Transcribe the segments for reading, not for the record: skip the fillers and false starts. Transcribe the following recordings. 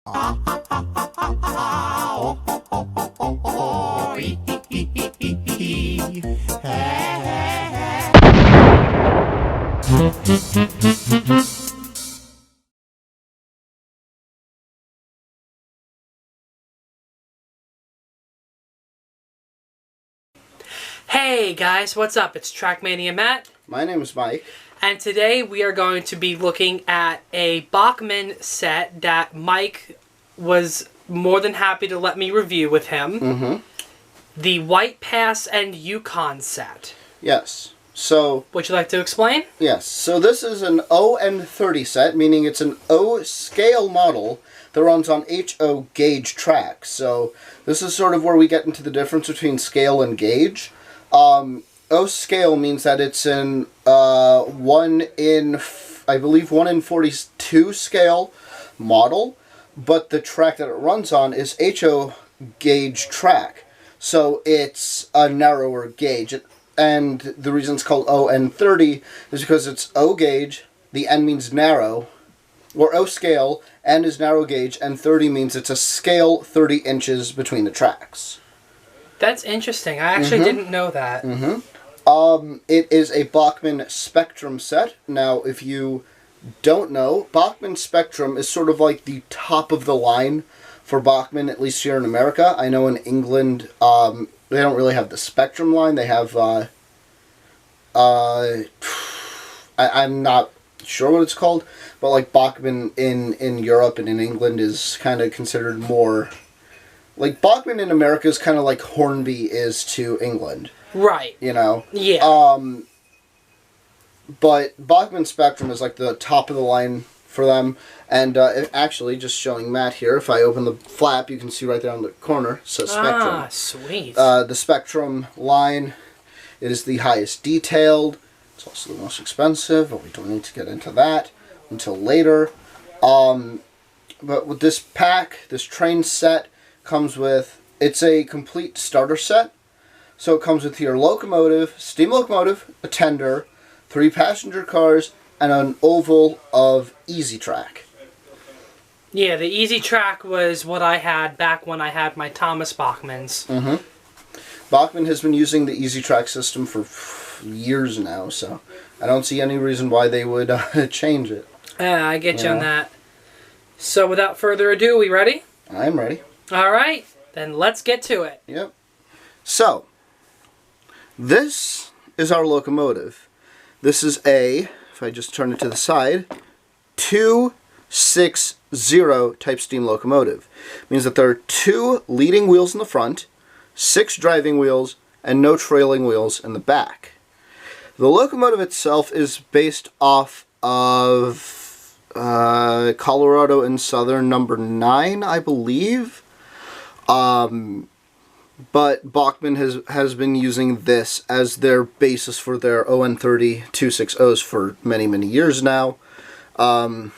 Hey guys, what's up? It's Trackmaniamatt. My name is Mike. And today we are going to be looking at a Bachmann set that Mike was more than happy to let me review with him. Mm-hmm. The White Pass and Yukon set. Yes. So... Would you like to explain? Yes. So this is an ON30 set, meaning it's an O scale model that runs on HO gauge tracks. So this is sort of where we get into the difference between scale and gauge. O scale means that it's an 1 in 42 scale model, but the track that it runs on is HO gauge track. So it's a narrower gauge. And the reason it's called ON30 is because it's O gauge, the N means narrow, or O scale, N is narrow gauge, and 30 means it's a scale 30 inches between the tracks. That's interesting. I actually didn't know that. It is a Bachmann Spectrum set. Now, if you don't know, Bachmann Spectrum is sort of like the top of the line for Bachmann, at least here in America. I know in England, they don't really have the Spectrum line. They have, I'm not sure what it's called, but like Bachmann in Europe and in England is kind of considered more... Like, Bachmann in America is kind of like Hornby is to England. Right. You know? Yeah. But Bachmann Spectrum is like the top of the line for them. And actually, just showing Matt here, if I open the flap, you can see right there on the corner, it says Spectrum. Ah, sweet. The Spectrum line, it is the highest detailed. It's also the most expensive, but we don't need to get into that until later. But with this pack, this train set, comes with, it's a complete starter set. So it comes with your locomotive, steam locomotive, a tender, 3 passenger cars, and an oval of Easy Track. Yeah, the Easy Track was what I had back when I had my Thomas Bachmanns. Bachmann has been using the Easy Track system for years now, so I don't see any reason why they would change it. I get you on that. So without further ado, we ready? I'm ready. All right, then let's get to it. Yep. So, this is our locomotive. This is a, if I just turn it to the side, 260 type steam locomotive. It means that there are 2 leading wheels in the front, 6 driving wheels, and no trailing wheels in the back. The locomotive itself is based off of Colorado and Southern number 9, I believe. But Bachmann has been using this as their basis for their ON30 260s for many, many years now. And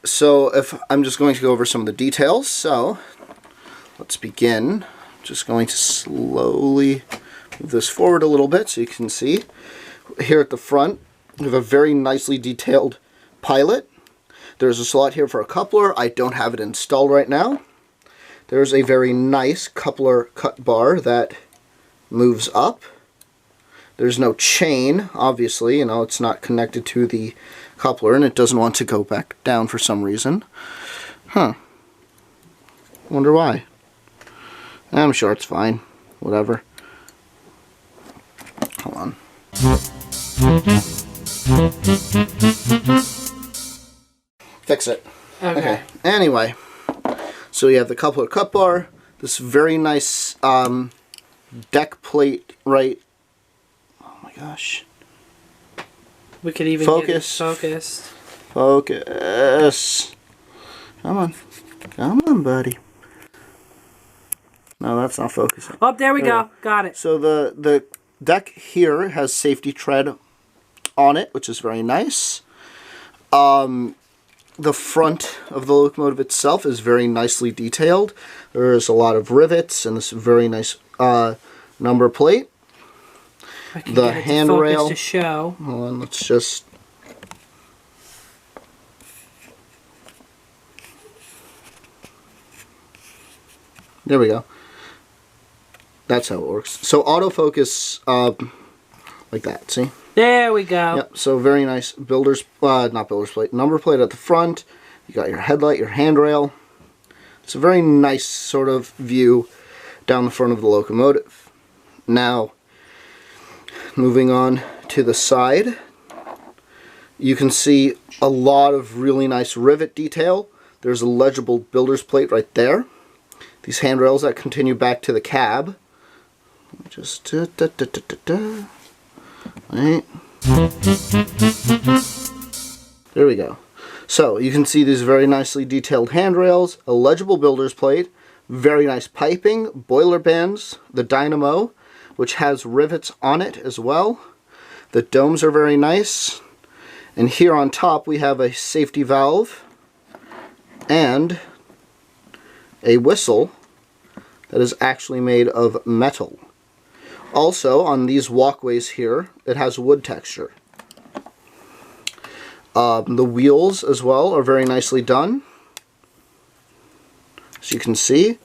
so if I'm just going to go over some of the details. So let's begin. I'm just going to slowly move this forward a little bit so you can see. Here at the front, we have a very nicely detailed pilot. There's a slot here for a coupler. I don't have it installed right now. There's a very nice coupler cut bar that moves up. There's no chain, obviously. You know, it's not connected to the coupler, and it doesn't want to go back down for some reason. Huh. Wonder why. I'm sure it's fine. Whatever. Hold on. Fix it. Okay. Anyway, so you have the coupler cut bar, this very nice deck plate right. Oh my gosh. We could even focus. Get it focused. Focus. Come on. Come on, buddy. No, that's not focusing. Oh, there we go. Got it. So the deck here has safety tread on it, which is very nice. The front of the locomotive itself is very nicely detailed. There's a lot of rivets and this very nice number plate. The handrail to show. Hold on, let's just. There we go. That's how it works. So autofocus, like that, see? There we go. Yep, so very nice builder's, not builder's plate, number plate at the front. You got your headlight, your handrail. It's a very nice sort of view down the front of the locomotive. Now, moving on to the side, you can see a lot of really nice rivet detail. There's a legible builder's plate right there. These handrails that continue back to the cab. Just right. There we go. So you can see these very nicely detailed handrails, a legible builder's plate, very nice piping, boiler bands, the dynamo, which has rivets on it as well. The domes are very nice. And here on top we have a safety valve and a whistle that is actually made of metal. Also, on these walkways here, it has wood texture. The wheels as well are very nicely done. As you can see,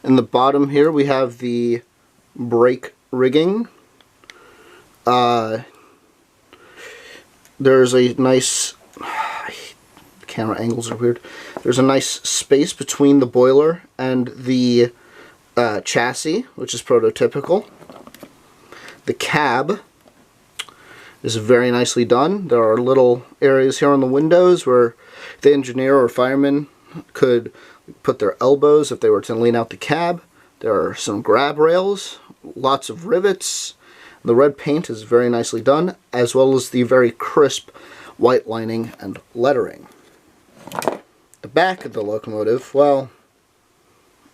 in the bottom here we have the brake rigging. There's a nice, camera angles are weird. There's a nice space between the boiler and the chassis, which is prototypical. The cab is very nicely done. There are little areas here on the windows where the engineer or fireman could put their elbows if they were to lean out the cab. There are some grab rails, lots of rivets. The red paint is very nicely done, as well as the very crisp white lining and lettering. The back of the locomotive, well,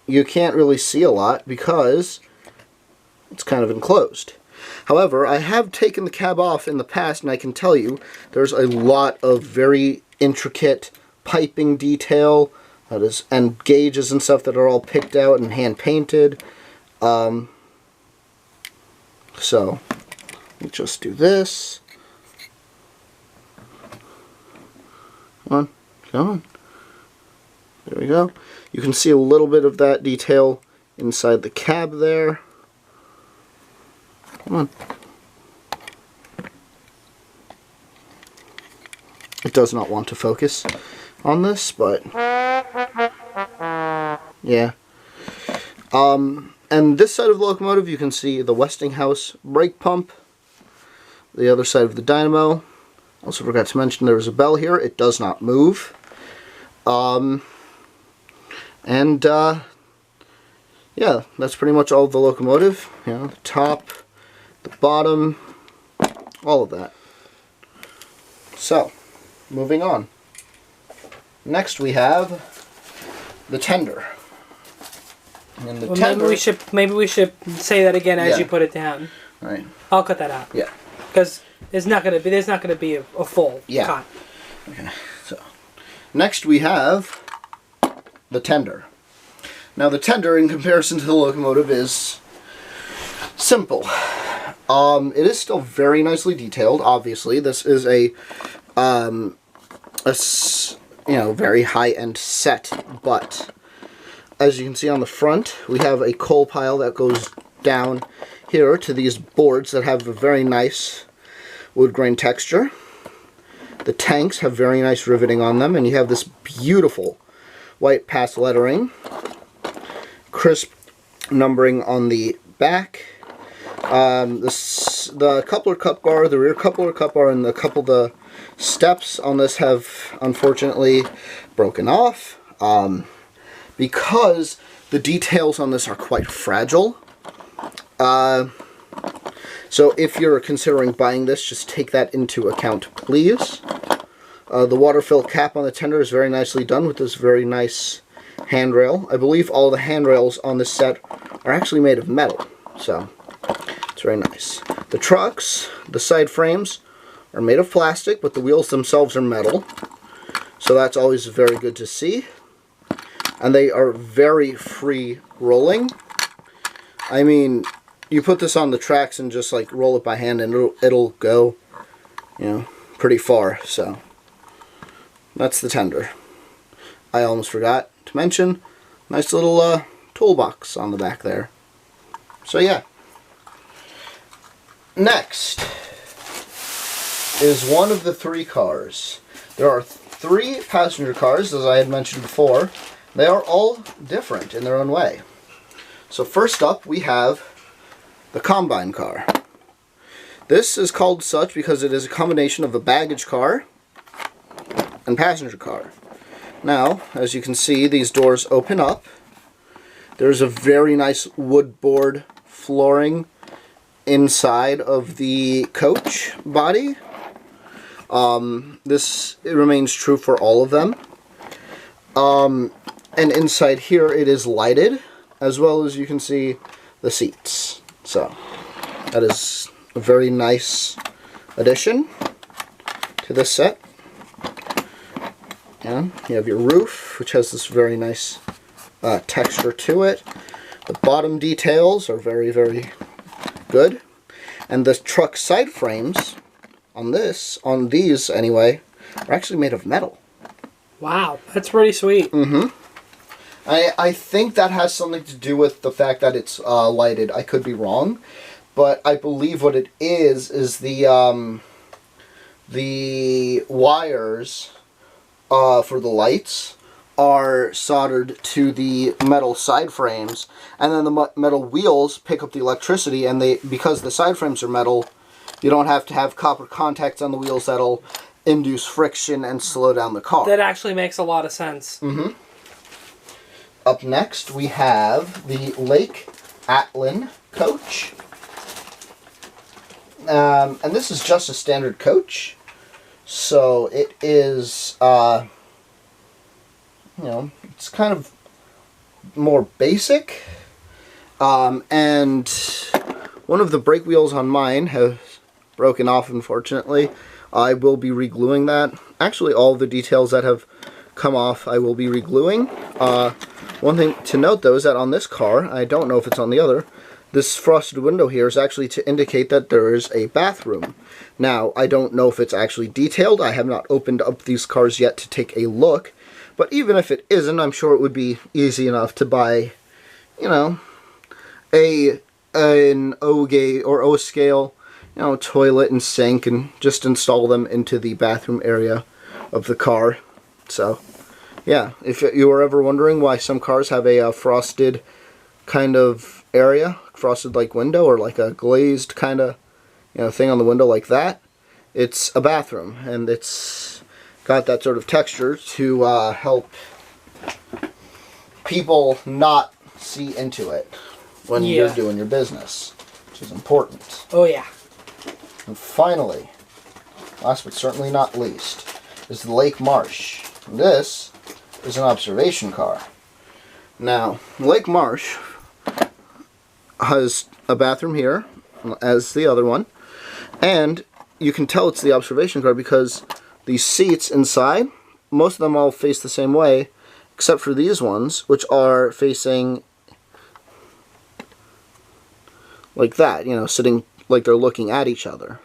you can't really see a lot because it's kind of enclosed. However, I have taken the cab off in the past, and I can tell you there's a lot of very intricate piping detail and gauges and stuff that are all picked out and hand painted. So let me just do this. Come on, come on. There we go. You can see a little bit of that detail inside the cab there. Come on. It does not want to focus on this, but yeah. And this side of the locomotive, you can see the Westinghouse brake pump. The other side of the dynamo. Also forgot to mention there is a bell here. It does not move. Yeah, that's pretty much all of the locomotive. You know, the top, the bottom, all of that. So, moving on. Next we have the tender. And the tender, maybe we should say that again as you put it down. Right. I'll cut that out. Yeah. Because there's not gonna be a full cut. Okay. So, next we have the tender. Now the tender, in comparison to the locomotive, is simple. It is still very nicely detailed. Obviously, this is a very high-end set, but as you can see on the front, we have a coal pile that goes down here to these boards that have a very nice wood grain texture. The tanks have very nice riveting on them, and you have this beautiful white pass lettering, crisp numbering on the back. The coupler cup bar, the rear coupler cup bar, and a couple of the steps on this have unfortunately broken off because the details on this are quite fragile. So if you're considering buying this, just take that into account, please. The water fill cap on the tender is very nicely done with this very nice handrail. I believe all the handrails on this set are actually made of metal, so it's very nice. The trucks, the side frames, are made of plastic, but the wheels themselves are metal, so that's always very good to see. And they are very free rolling. I mean, you put this on the tracks and just like roll it by hand, and it'll go, pretty far. So that's the tender. I almost forgot to mention, nice little toolbox on the back there. So yeah. Next is one of the 3 cars. There are 3 passenger cars, as I had mentioned before. They are all different in their own way. So first up, we have the combine car. This is called such because it is a combination of a baggage car and passenger car. Now, as you can see, these doors open up. There's a very nice wood board flooring inside of the coach body. This remains true for all of them. And inside here it is lighted, as well as you can see the seats. So that is a very nice addition to this set. And you have your roof, which has this very nice texture to it. The bottom details are very, very good. And the truck side frames on these anyway, are actually made of metal. Wow, that's pretty sweet. Mm-hmm. I think that has something to do with the fact that it's lighted. I could be wrong, but I believe what it is the wires for the lights are soldered to the metal side frames, and then the metal wheels pick up the electricity, and because the side frames are metal, you don't have to have copper contacts on the wheels that'll induce friction and slow down the car. That actually makes a lot of sense. Mm-hmm. Up next, we have the Lake Atlin coach. And this is just a standard coach. So it is, it's kind of more basic. And one of the brake wheels on mine has broken off, unfortunately. I will be regluing that. Actually, all the details that have come off, I will be regluing. One thing to note, though, is that on this car, I don't know if it's on the other, this frosted window here is actually to indicate that there is a bathroom. Now, I don't know if it's actually detailed. I have not opened up these cars yet to take a look. But even if it isn't, I'm sure it would be easy enough to buy, an O-gauge or O-scale, toilet and sink, and just install them into the bathroom area of the car. So, yeah, if you were ever wondering why some cars have a frosted kind of area, frosted like window, or like a glazed kind of thing on the window like that, it's a bathroom, and it's got that sort of texture to help people not see into it when you're doing your business, which is important. Oh yeah. And finally, last but certainly not least, is the Lake Marsh. This is an observation car. Now, Lake Marsh has a bathroom here, as the other one, and you can tell it's the observation car because the seats inside, most of them all face the same way, except for these ones, which are facing like that, sitting like they're looking at each other.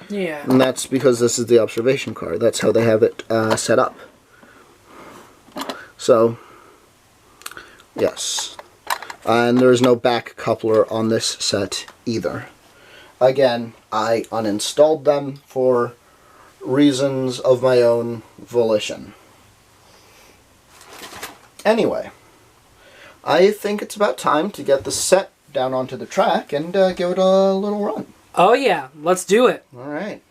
Yeah. And that's because this is the observation car. That's how they have it set up. So, yes. And there's no back coupler on this set either. Again, I uninstalled them for reasons of my own volition. Anyway, I think it's about time to get the set down onto the track and give it a little run. Oh yeah, let's do it. Alright.